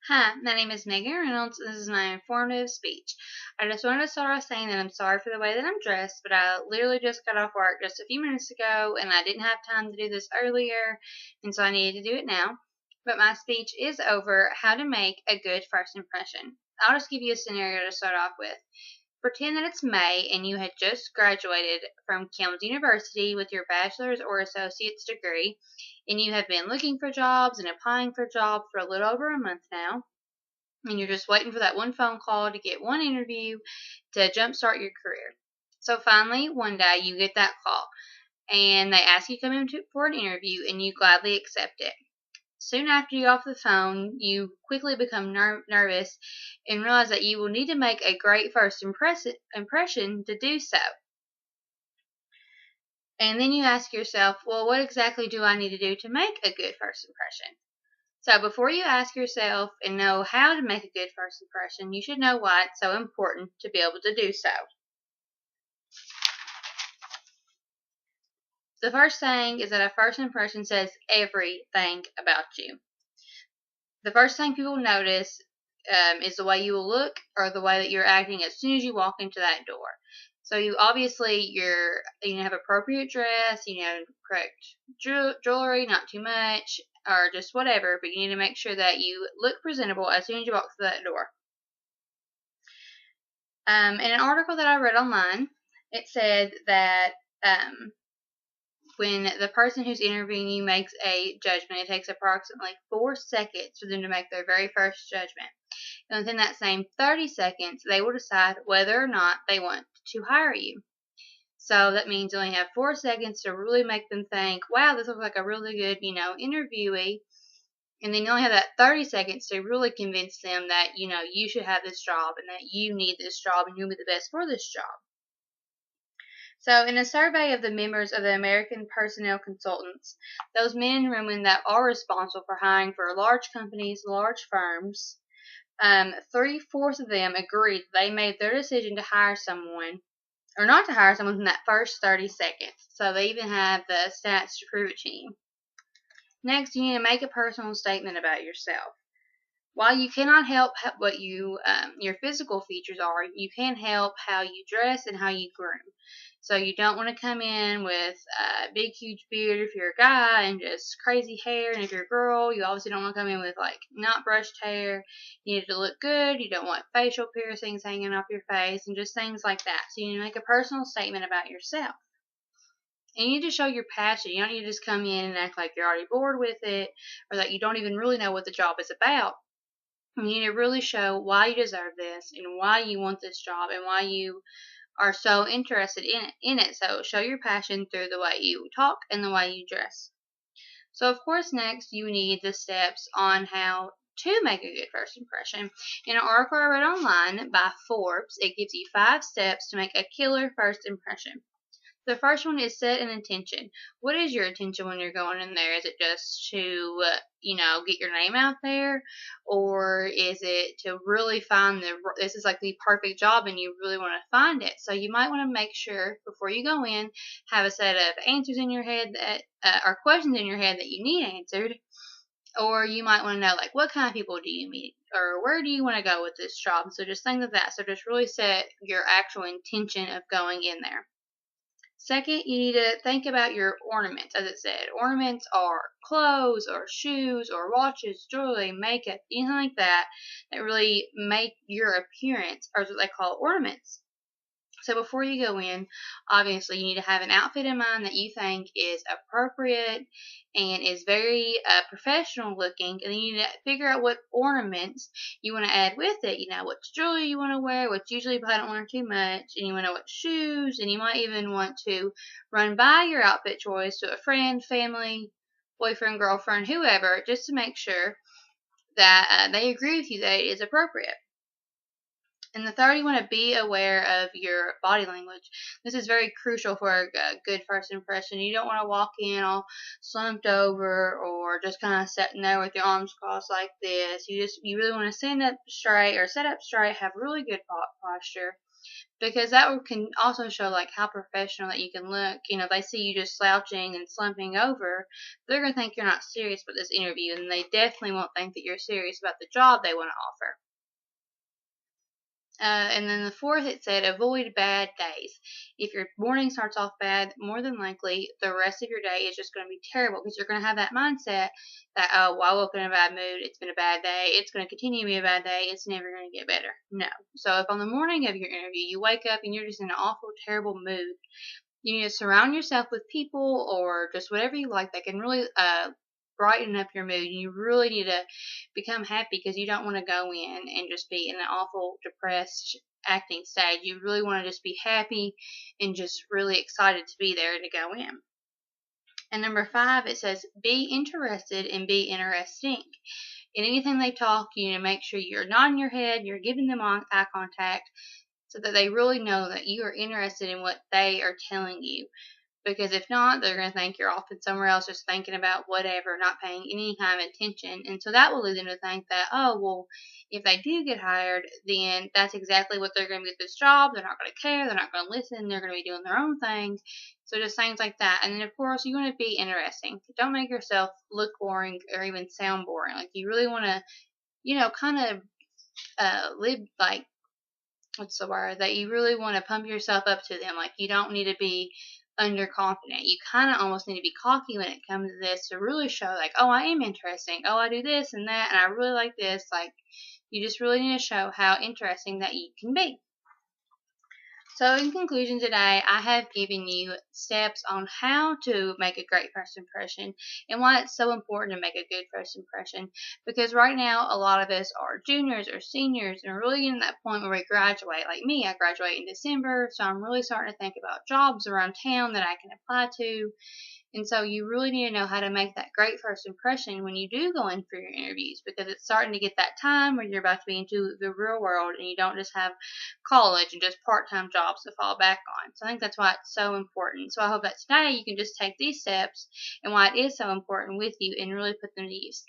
Hi, my name is Megan Reynolds, and this is my informative speech. I just wanted to start off saying that I'm sorry for the way that I'm dressed, but I literally just got off work just a few minutes ago, and I didn't have time to do this earlier, and so I needed to do it now. But my speech is over how to make a good first impression. I'll just give you a scenario to start off with. Pretend that it's May and you had just graduated from Kelms University with your bachelor's or associate's degree, and you have been looking for jobs and applying for jobs for a little over a month now, and you're just waiting for that one phone call to get one interview to jumpstart your career. So finally, one day you get that call, and they ask you to come in for an interview, and you gladly accept it. Soon after you get off the phone, you quickly become nervous and realize that you will need to make a great first impression to do so. And then you ask yourself, well, what exactly do I need to do to make a good first impression? So before you ask yourself and know how to make a good first impression, you should know why it's so important to be able to do so. The first thing is that a first impression says everything about you. The first thing people notice is the way you will look or the way that you're acting as soon as you walk into that door. So you have appropriate dress, correct jewelry, not too much, or just whatever, but you need to make sure that you look presentable as soon as you walk through that door. In an article that I read online, it said that when the person who's interviewing you makes a judgment, it takes approximately 4 seconds for them to make their very first judgment. And within that same 30 seconds, they will decide whether or not they want to hire you. So that means you only have 4 seconds to really make them think, wow, this looks like a really good, interviewee. And then you only have that 30 seconds to really convince them that, you should have this job and that you need this job and you'll be the best for this job. So, in a survey of the members of the American Personnel Consultants, those men and women that are responsible for hiring for large companies, large firms, 3/4 of them agreed they made their decision to hire someone or not to hire someone in that first 30 seconds. So, they even have the stats to prove it to you. Next, you need to make a personal statement about yourself. While you cannot help what your physical features are, you can help how you dress and how you groom. So you don't want to come in with a big, huge beard if you're a guy and just crazy hair. And if you're a girl, you obviously don't want to come in with not brushed hair. You need to look good. You don't want facial piercings hanging off your face and just things like that. So you need to make a personal statement about yourself. And you need to show your passion. You don't need to just come in and act like you're already bored with it or that you don't even really know what the job is about. You need to really show why you deserve this and why you want this job and why you are so interested in it. So show your passion through the way you talk and the way you dress. So of course next you need the steps on how to make a good first impression. In an article I read online by Forbes, it gives you 5 steps to make a killer first impression. The first one is set an intention. What is your intention when you're going in there? Is it just to, get your name out there? Or is it to really find this is like the perfect job and you really want to find it? So you might want to make sure before you go in, have a set of answers in your head that, or questions in your head that you need answered. Or you might want to know, what kind of people do you meet? Or where do you want to go with this job? So just think of that. So just really set your actual intention of going in there. Second, you need to think about your ornaments. As it said, ornaments are clothes or shoes or watches, jewelry, makeup, anything like that that really make your appearance, or what they call ornaments. So before you go in, obviously you need to have an outfit in mind that you think is appropriate and is very professional looking, and then you need to figure out what ornaments you want to add with it. What jewelry you want to wear, what usually probably don't wear too much, and you want to know what shoes, and you might even want to run by your outfit choice to a friend, family, boyfriend, girlfriend, whoever, just to make sure that they agree with you that it is appropriate. And the third, you want to be aware of your body language. This is very crucial for a good first impression. You don't want to walk in all slumped over or just kind of sitting there with your arms crossed like this. You really want to stand up straight or sit up straight, have really good posture, because can also show like how professional that you can look. You know, if they see you just slouching and slumping over, they're gonna think you're not serious about this interview, and they definitely won't think that you're serious about the job they want to offer. And then the fourth, it said avoid bad days. If your morning starts off bad, more than likely the rest of your day is just going to be terrible, because you're going to have that mindset that, oh, well, I woke up in a bad mood, it's been a bad day, it's going to continue to be a bad day, it's never going to get better. No. So if on the morning of your interview you wake up and you're just in an awful, terrible mood, you need to surround yourself with people or just whatever you like that can really brighten up your mood. You really need to become happy, because you don't want to go in and just be in an awful, depressed acting stage. You really want to just be happy and just really excited to be there to go in. And number 5, it says be interested and be interesting. In anything they talk, you need to make sure you're nodding your head, you're giving them eye contact, so that they really know that you are interested in what they are telling you. Because if not, they're going to think you're off in somewhere else just thinking about whatever, not paying any kind of attention. And so that will lead them to think that, oh, well, if they do get hired, then that's exactly what they're going to get this job. They're not going to care. They're not going to listen. They're going to be doing their own thing. So just things like that. And then, of course, you want to be interesting. Don't make yourself look boring or even sound boring. Like, you really want to, kind of live like, what's the word, that you really want to pump yourself up to them. Like, you don't need to be underconfident. You kind of almost need to be cocky when it comes to this, to really show like, oh, I am interesting. Oh, I do this and that, and I really like this. Like, you just really need to show how interesting that you can be. So in conclusion today, I have given you steps on how to make a great first impression and why it's so important to make a good first impression. Because right now, a lot of us are juniors or seniors and we're really getting to that point where we graduate. Like me, I graduate in December, so I'm really starting to think about jobs around town that I can apply to. And so you really need to know how to make that great first impression when you do go in for your interviews, because it's starting to get that time where you're about to be into the real world and you don't just have college and just part-time jobs to fall back on. So I think that's why it's so important. So I hope that today you can just take these steps and why it is so important with you and really put them to use.